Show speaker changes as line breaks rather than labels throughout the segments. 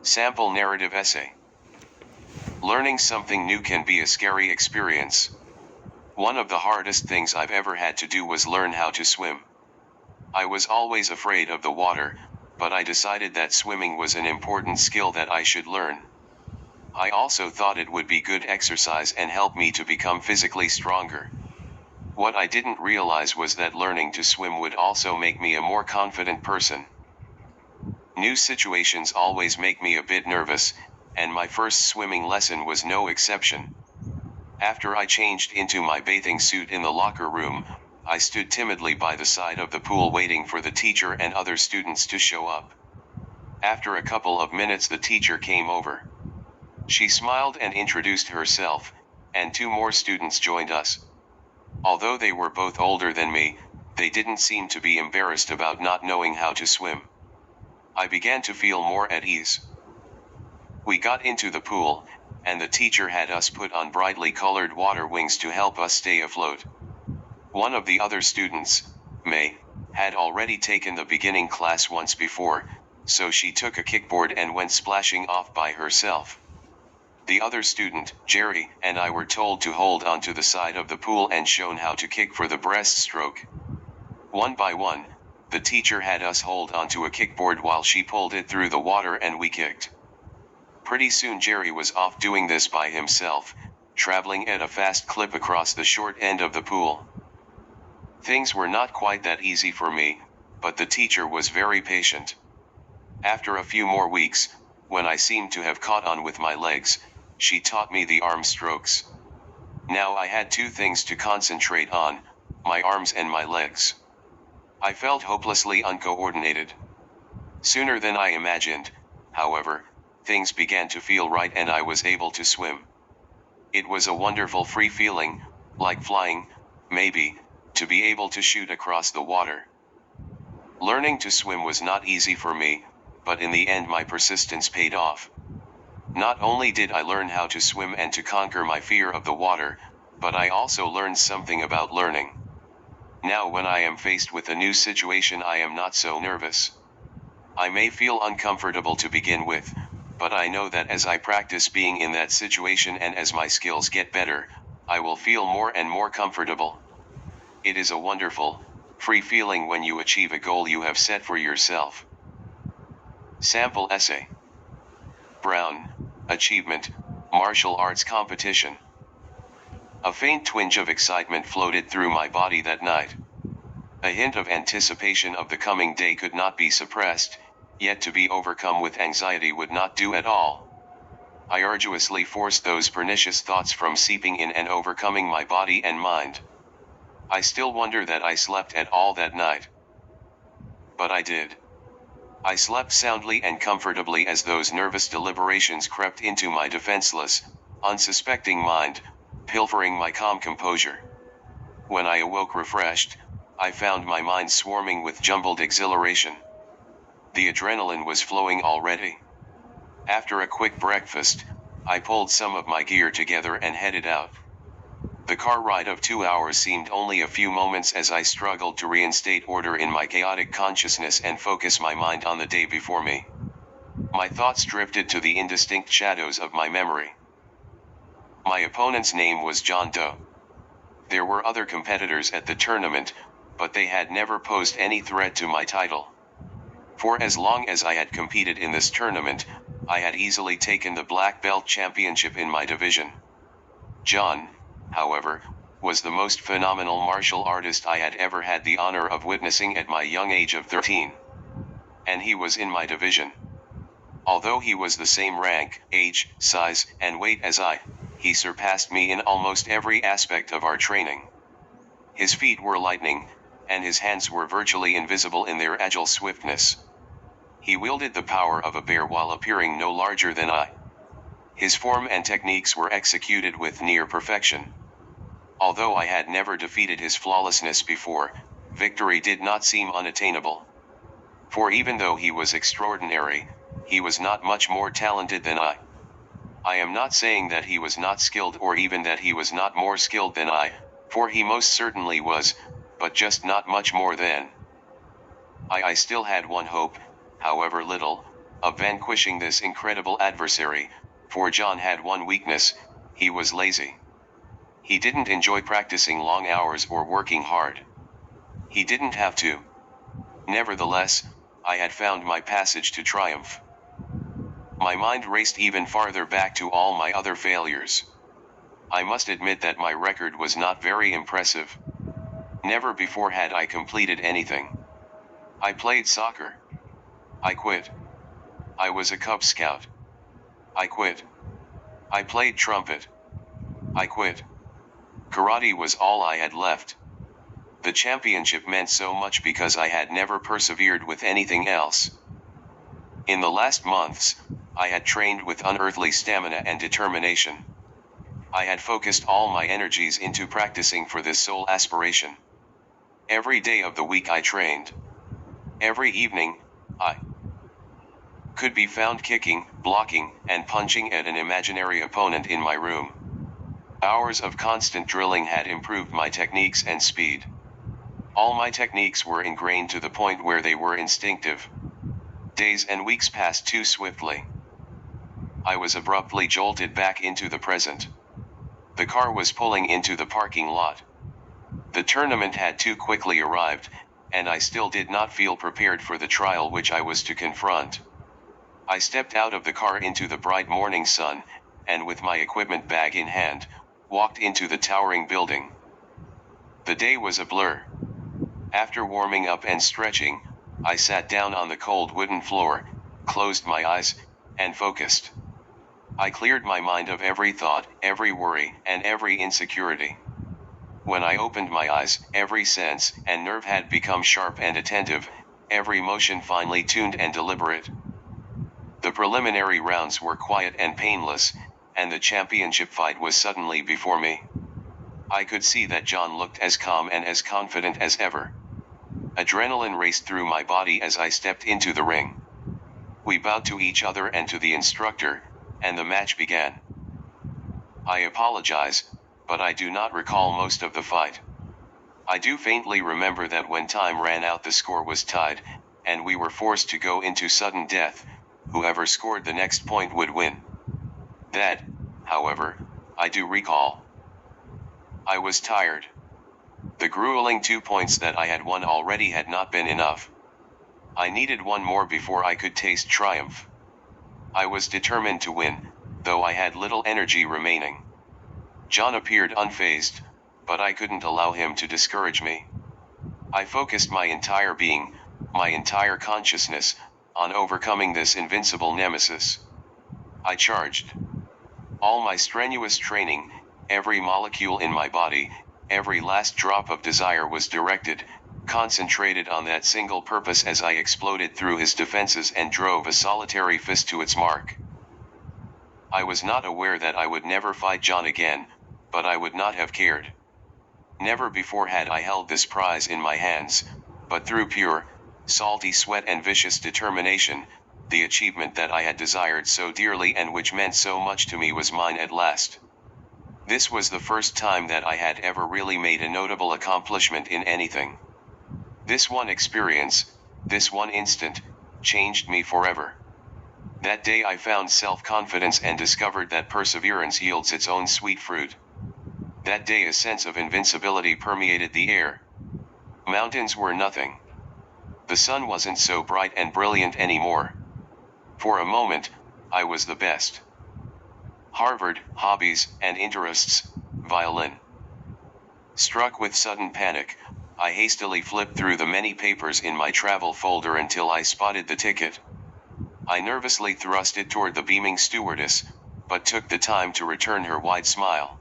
Sample narrative essay. Learning something new can be a scary experience. One of the hardest things I've ever had to do was learn how to swim. I was always afraid of the water, but I decided that swimming was an important skill that I should learn. I also thought it would be good exercise and help me to become physically stronger. What I didn't realize was that learning to swim would also make me a more confident person. New situations always make me a bit nervous, and my first swimming lesson was no exception. After I changed into my bathing suit in the locker room, I stood timidly by the side of the pool waiting for the teacher and other students to show up. After a couple of minutes, the teacher came over. She smiled and introduced herself, and two more students joined us. Although they were both older than me, they didn't seem to be embarrassed about not knowing how to swim. I began to feel more at ease. We got into the pool, and the teacher had us put on brightly colored water wings to help us stay afloat. One of the other students, May, had already taken the beginning class once before, so she took a kickboard and went splashing off by herself. The other student, Jerry, and I were told to hold onto the side of the pool and shown how to kick for the breaststroke. One by one, the teacher had us hold onto a kickboard while she pulled it through the water and we kicked. Pretty soon Jerry was off doing this by himself, traveling at a fast clip across the short end of the pool. Things were not quite that easy for me, but the teacher was very patient. After a few more weeks, when I seemed to have caught on with my legs, she taught me the arm strokes. Now I had two things to concentrate on, my arms and my legs. I felt hopelessly uncoordinated. Sooner than I imagined, however, things began to feel right and I was able to swim. It was a wonderful free feeling, like flying, maybe, to be able to shoot across the water. Learning to swim was not easy for me, but in the end my persistence paid off. Not only did I learn how to swim and to conquer my fear of the water, but I also learned something about learning. Now when I am faced with a new situation I am not so nervous. I may feel uncomfortable to begin with, but I know that as I practice being in that situation and as my skills get better, I will feel more and more comfortable. It is a wonderful, free feeling when you achieve a goal you have set for yourself. Sample essay. Brown, achievement, martial arts competition. A faint twinge of excitement floated through my body that night. A hint of anticipation of the coming day could not be suppressed, yet to be overcome with anxiety would not do at all. I arduously forced those pernicious thoughts from seeping in and overcoming my body and mind. I still wonder that I slept at all that night. But I did. I slept soundly and comfortably as those nervous deliberations crept into my defenseless, unsuspecting mind, pilfering my calm composure. When I awoke refreshed, I found my mind swarming with jumbled exhilaration. The adrenaline was flowing already. After a quick breakfast, I pulled some of my gear together and headed out. The car ride of 2 hours seemed only a few moments as I struggled to reinstate order in my chaotic consciousness and focus my mind on the day before me. My thoughts drifted to the indistinct shadows of my memory. My opponent's name was John Doe. There were other competitors at the tournament, but they had never posed any threat to my title. For as long as I had competed in this tournament, I had easily taken the black belt championship in my division. John, however, was the most phenomenal martial artist I had ever had the honor of witnessing at my young age of 13. And he was in my division. Although he was the same rank, age, size, and weight as I, he surpassed me in almost every aspect of our training. His feet were lightning, and his hands were virtually invisible in their agile swiftness. He wielded the power of a bear while appearing no larger than I. His form and techniques were executed with near perfection. Although I had never defeated his flawlessness before, victory did not seem unattainable. For even though he was extraordinary, he was not much more talented than I. I am not saying that he was not skilled or even that he was not more skilled than I, for he most certainly was, but just not much more than. I still had one hope, however little, of vanquishing this incredible adversary, for John had one weakness: he was lazy. He didn't enjoy practicing long hours or working hard. He didn't have to. Nevertheless, I had found my passage to triumph. My mind raced even farther back to all my other failures. I must admit that my record was not very impressive. Never before had I completed anything. I played soccer. I quit. I was a Cub Scout. I quit. I played trumpet. I quit. Karate was all I had left. The championship meant so much because I had never persevered with anything else. In the last months, I had trained with unearthly stamina and determination. I had focused all my energies into practicing for this sole aspiration. Every day of the week I trained. Every evening, I could be found kicking, blocking, and punching at an imaginary opponent in my room. Hours of constant drilling had improved my techniques and speed. All my techniques were ingrained to the point where they were instinctive. Days and weeks passed too swiftly. I was abruptly jolted back into the present. The car was pulling into the parking lot. The tournament had too quickly arrived, and I still did not feel prepared for the trial which I was to confront. I stepped out of the car into the bright morning sun, and with my equipment bag in hand, walked into the towering building. The day was a blur. After warming up and stretching, I sat down on the cold wooden floor, closed my eyes, and focused. I cleared my mind of every thought, every worry, and every insecurity. When I opened my eyes, every sense and nerve had become sharp and attentive, every motion finely tuned and deliberate. The preliminary rounds were quiet and painless, and the championship fight was suddenly before me. I could see that John looked as calm and as confident as ever. Adrenaline raced through my body as I stepped into the ring. We bowed to each other and to the instructor, and the match began. I apologize, but I do not recall most of the fight. I do faintly remember that when time ran out the score was tied, and we were forced to go into sudden death. Whoever scored the next point would win. That, however, I do recall. I was tired. The grueling 2 points that I had won already had not been enough. I needed one more before I could taste triumph. I was determined to win, though I had little energy remaining. John appeared unfazed, but I couldn't allow him to discourage me. I focused my entire being, my entire consciousness, on overcoming this invincible nemesis. I charged. All my strenuous training, every molecule in my body, every last drop of desire was directed, concentrated on that single purpose as I exploded through his defenses and drove a solitary fist to its mark. I was not aware that I would never fight John again, but I would not have cared. Never before had I held this prize in my hands, but through pure, salty sweat and vicious determination, the achievement that I had desired so dearly and which meant so much to me was mine at last. This was the first time that I had ever really made a notable accomplishment in anything. This one experience, this one instant, changed me forever. That day I found self-confidence and discovered that perseverance yields its own sweet fruit. That day a sense of invincibility permeated the air. Mountains were nothing. The sun wasn't so bright and brilliant anymore. For a moment, I was the best. Harvard, hobbies and interests, violin. Struck with sudden panic, I hastily flipped through the many papers in my travel folder until I spotted the ticket. I nervously thrust it toward the beaming stewardess, but took the time to return her wide smile.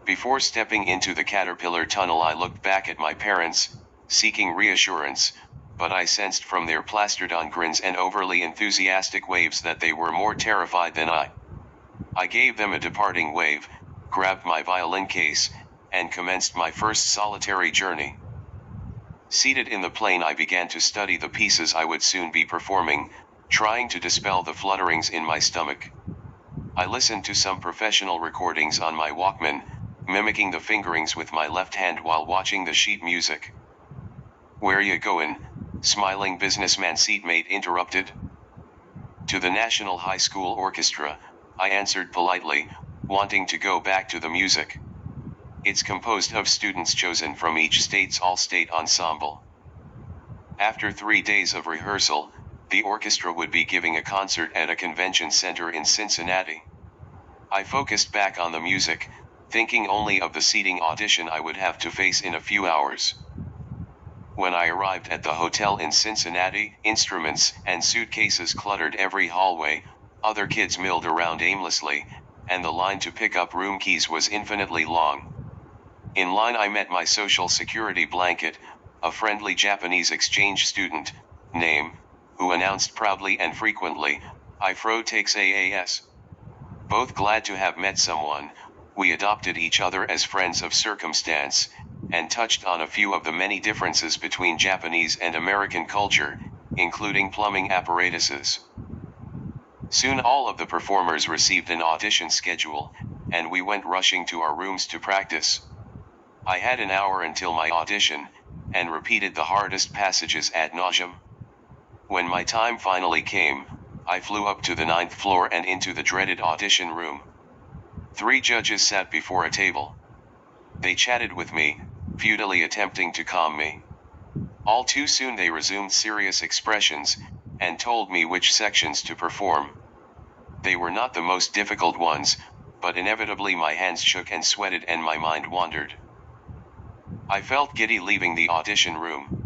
Before stepping into the Caterpillar tunnel I looked back at my parents, seeking reassurance, but I sensed from their plastered-on grins and overly enthusiastic waves that they were more terrified than I. I gave them a departing wave, grabbed my violin case, and commenced my first solitary journey. Seated in the plane I began to study the pieces I would soon be performing, trying to dispel the flutterings in my stomach. I listened to some professional recordings on my Walkman, mimicking the fingerings with my left hand while watching the sheet music. "Where you goin'?" smiling businessman seatmate interrupted. To the National High School Orchestra, I answered politely, wanting to go back to the music. It's composed of students chosen from each state's all-state ensemble. After 3 days of rehearsal, the orchestra would be giving a concert at a convention center in Cincinnati. I focused back on the music, thinking only of the seating audition I would have to face in a few hours. When I arrived at the hotel in Cincinnati, instruments and suitcases cluttered every hallway, other kids milled around aimlessly, and the line to pick up room keys was infinitely long. In line I met my social security blanket, a friendly Japanese exchange student, name, who announced proudly and frequently, "Ifro takes AAS." Both glad to have met someone, we adopted each other as friends of circumstance, and touched on a few of the many differences between Japanese and American culture, including plumbing apparatuses. Soon all of the performers received an audition schedule, and we went rushing to our rooms to practice. I had an hour until my audition, and repeated the hardest passages ad nauseum. When my time finally came, I flew up to the 9th floor and into the dreaded audition room. 3 judges sat before a table. They chatted with me, futilely attempting to calm me. All too soon they resumed serious expressions, and told me which sections to perform. They were not the most difficult ones, but inevitably my hands shook and sweated and my mind wandered. I felt giddy leaving the audition room.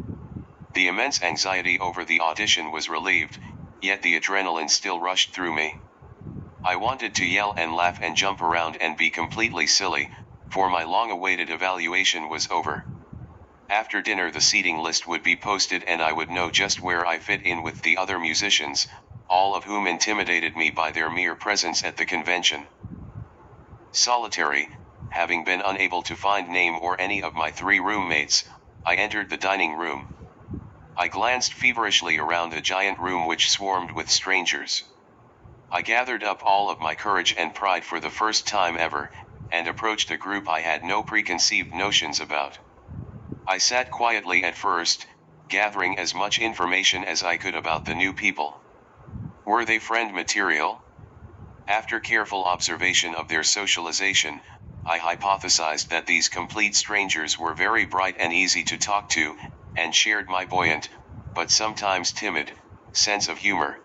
The immense anxiety over the audition was relieved, yet the adrenaline still rushed through me. I wanted to yell and laugh and jump around and be completely silly, for my long-awaited evaluation was over. After dinner the seating list would be posted and I would know just where I fit in with the other musicians, all of whom intimidated me by their mere presence at the convention. Solitary, having been unable to find name or any of my 3 roommates, I entered the dining room. I glanced feverishly around the giant room which swarmed with strangers. I gathered up all of my courage and pride for the first time ever, and approached a group I had no preconceived notions about. I sat quietly at first, gathering as much information as I could about the new people. Were they friend material? After careful observation of their socialization, I hypothesized that these complete strangers were very bright and easy to talk to, and shared my buoyant, but sometimes timid, sense of humor.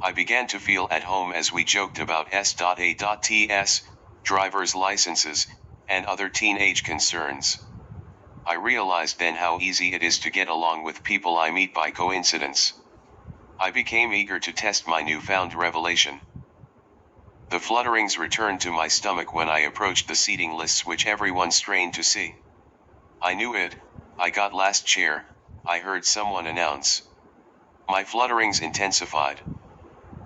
I began to feel at home as we joked about S.A.Ts, driver's licenses, and other teenage concerns. I realized then how easy it is to get along with people I meet by coincidence. I became eager to test my newfound revelation. The flutterings returned to my stomach when I approached the seating lists which everyone strained to see. I knew it, I got last chair, I heard someone announce. My flutterings intensified.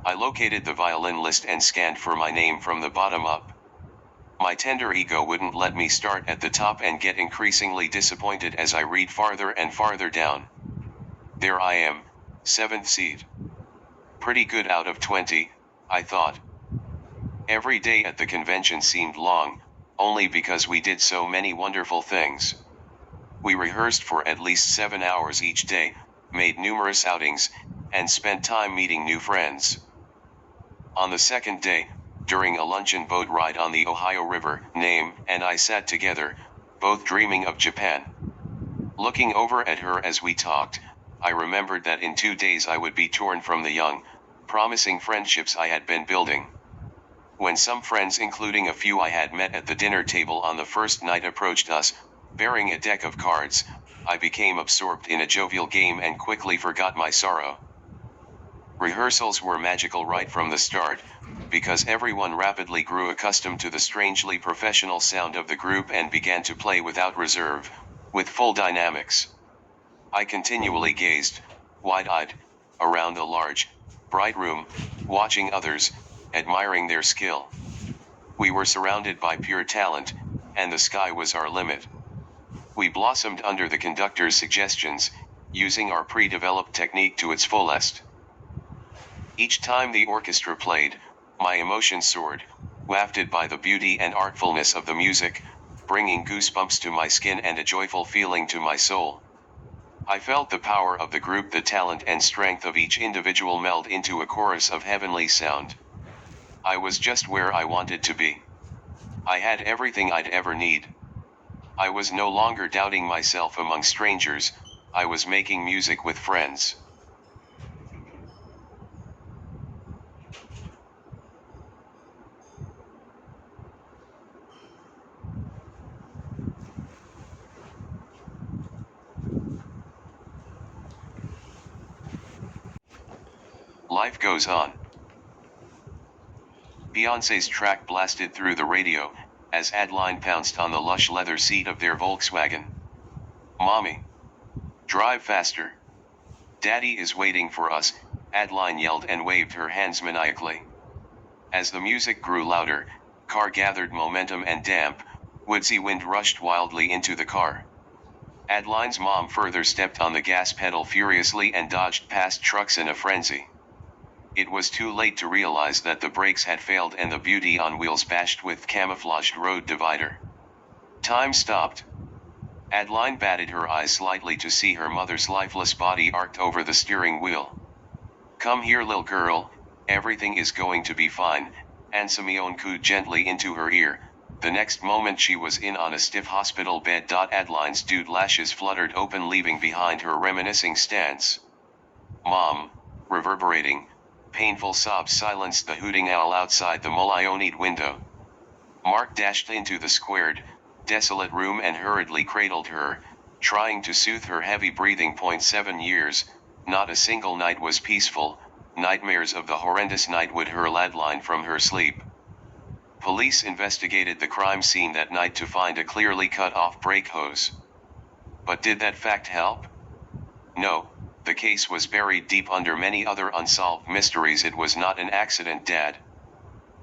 I located the violin list and scanned for my name from the bottom up. My tender ego wouldn't let me start at the top and get increasingly disappointed as I read farther and farther down. There I am, 7th seed. Pretty good out of 20, I thought. Every day at the convention seemed long, only because we did so many wonderful things. We rehearsed for at least 7 hours each day, made numerous outings, and spent time meeting new friends. On the 2nd day, during a luncheon boat ride on the Ohio River, Name and I sat together, both dreaming of Japan. Looking over at her as we talked, I remembered that in 2 days I would be torn from the young, promising friendships I had been building. When some friends, including a few I had met at the dinner table on the first night, approached us, bearing a deck of cards, I became absorbed in a jovial game and quickly forgot my sorrow. Rehearsals were magical right from the start, because everyone rapidly grew accustomed to the strangely professional sound of the group and began to play without reserve, with full dynamics. I continually gazed, wide-eyed, around the large, bright room, watching others, admiring their skill. We were surrounded by pure talent, and the sky was our limit. We blossomed under the conductor's suggestions, using our pre-developed technique to its fullest. Each time the orchestra played, my emotion soared, wafted by the beauty and artfulness of the music, bringing goosebumps to my skin and a joyful feeling to my soul. I felt the power of the group, the talent and strength of each individual meld into a chorus of heavenly sound. I was just where I wanted to be. I had everything I'd ever need. I was no longer doubting myself among strangers, I was making music with friends. Life goes on. Beyoncé's track blasted through the radio, as Adeline pounced on the lush leather seat of their Volkswagen. "Mommy! Drive faster! Daddy is waiting for us," Adeline yelled and waved her hands maniacally. As the music grew louder, car gathered momentum and damp, woodsy wind rushed wildly into the car. Adeline's mom further stepped on the gas pedal furiously and dodged past trucks in a frenzy. It was too late to realize that the brakes had failed and the beauty on wheels bashed with camouflaged road divider. Time stopped. Adeline batted her eyes slightly to see her mother's lifeless body arced over the steering wheel. "Come here, lil' girl, everything is going to be fine," Aunt Simeone cooed gently into her ear. The next moment she was in on a stiff hospital bed. Adeline's dude lashes fluttered open, leaving behind her reminiscing stance. "Mom," reverberating, painful sobs silenced the hooting owl outside the mullionied window. Mark dashed into the squared, desolate room and hurriedly cradled her, trying to soothe her heavy breathing. 7 years, not a single night was peaceful, nightmares of the horrendous night would hurl Adeline from her sleep. Police investigated the crime scene that night to find a clearly cut off brake hose. But did that fact help? No. The case was buried deep under many other unsolved mysteries. It was not an accident, Dad.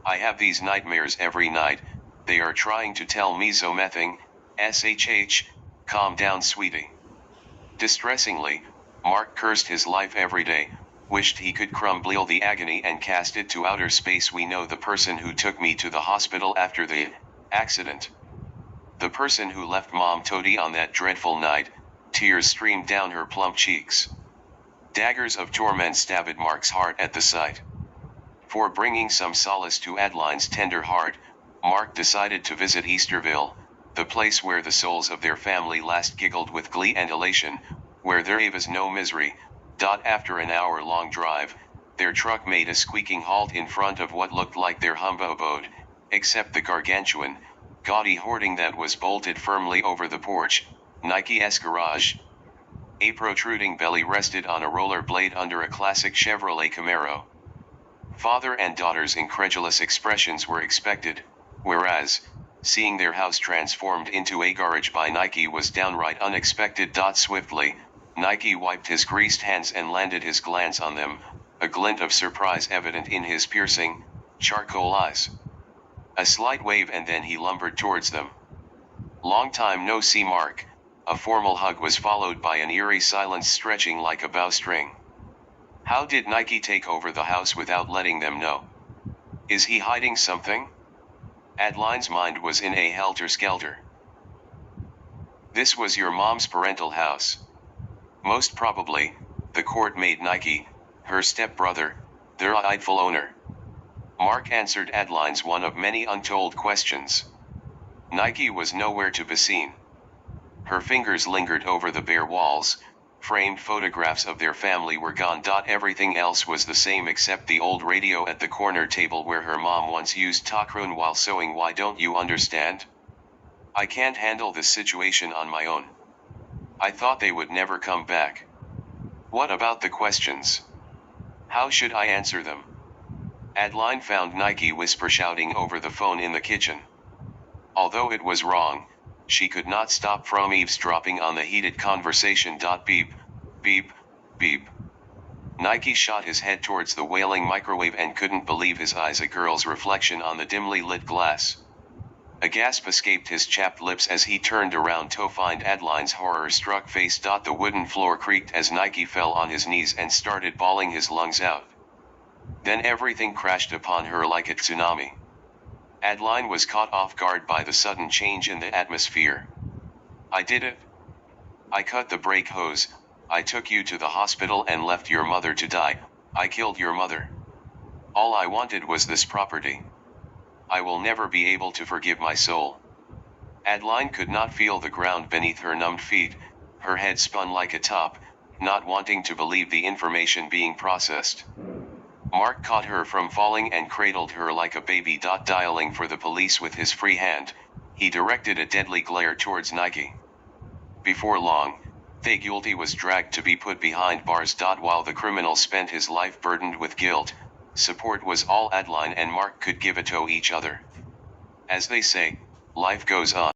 I have these nightmares every night, they are trying to tell me something, shh, calm down, sweetie. Distressingly, Mark cursed his life every day, wished he could crumble the agony and cast it to outer space. "We know the person who took me to the hospital after the accident. The person who left Mom toady on that dreadful night." Tears streamed down her plump cheeks. Daggers of torment stabbed Mark's heart at the sight. For bringing some solace to Adeline's tender heart, Mark decided to visit Easterville, the place where the souls of their family last giggled with glee and elation, where there was no misery. After an hour-long drive, their truck made a squeaking halt in front of what looked like their humble abode, except the gargantuan, gaudy hoarding that was bolted firmly over the porch, Nike's garage. A protruding belly rested on a roller blade under a classic Chevrolet Camaro. Father and daughter's incredulous expressions were expected, whereas, seeing their house transformed into a garage by Nike was downright unexpected. Swiftly, Nike wiped his greased hands and landed his glance on them, a glint of surprise evident in his piercing, charcoal eyes. A slight wave and then he lumbered towards them. "Long time no see, Mark." A formal hug was followed by an eerie silence stretching like a bowstring. How did Nike take over the house without letting them know? Is he hiding something? Adeline's mind was in a helter-skelter. This was your mom's parental house. Most probably, the court made Nike, her stepbrother, their rightful owner. Mark answered Adeline's one of many untold questions. Nike was nowhere to be seen. Her fingers lingered over the bare walls, framed photographs of their family were gone. Everything else was the same except the old radio at the corner table where her mom once used Takrun while sewing. "Why don't you understand? I can't handle this situation on my own. I thought they would never come back. What about the questions? How should I answer them?" Adeline found Nike whisper shouting over the phone in the kitchen. Although it was wrong, she could not stop from eavesdropping on the heated conversation. Beep, beep, beep. Nike shot his head towards the wailing microwave and couldn't believe his eyes, a girl's reflection on the dimly lit glass. A gasp escaped his chapped lips as he turned around to find Adeline's horror-struck face. The wooden floor creaked as Nike fell on his knees and started bawling his lungs out. Then everything crashed upon her like a tsunami. Adeline was caught off guard by the sudden change in the atmosphere. "I did it. I cut the brake hose," I took you to the hospital and left your mother to die. I killed your mother. All I wanted was this property. I will never be able to forgive my soul. Adeline could not feel the ground beneath her numbed feet, her head spun like a top, not wanting to believe the information being processed. Mark caught her from falling and cradled her like a baby. Dialing for the police with his free hand, he directed a deadly glare towards Nike. Before long, the guilty was dragged to be put behind bars. While the criminal spent his life burdened with guilt, support was all Adeline and Mark could give to each other. As they say, life goes on.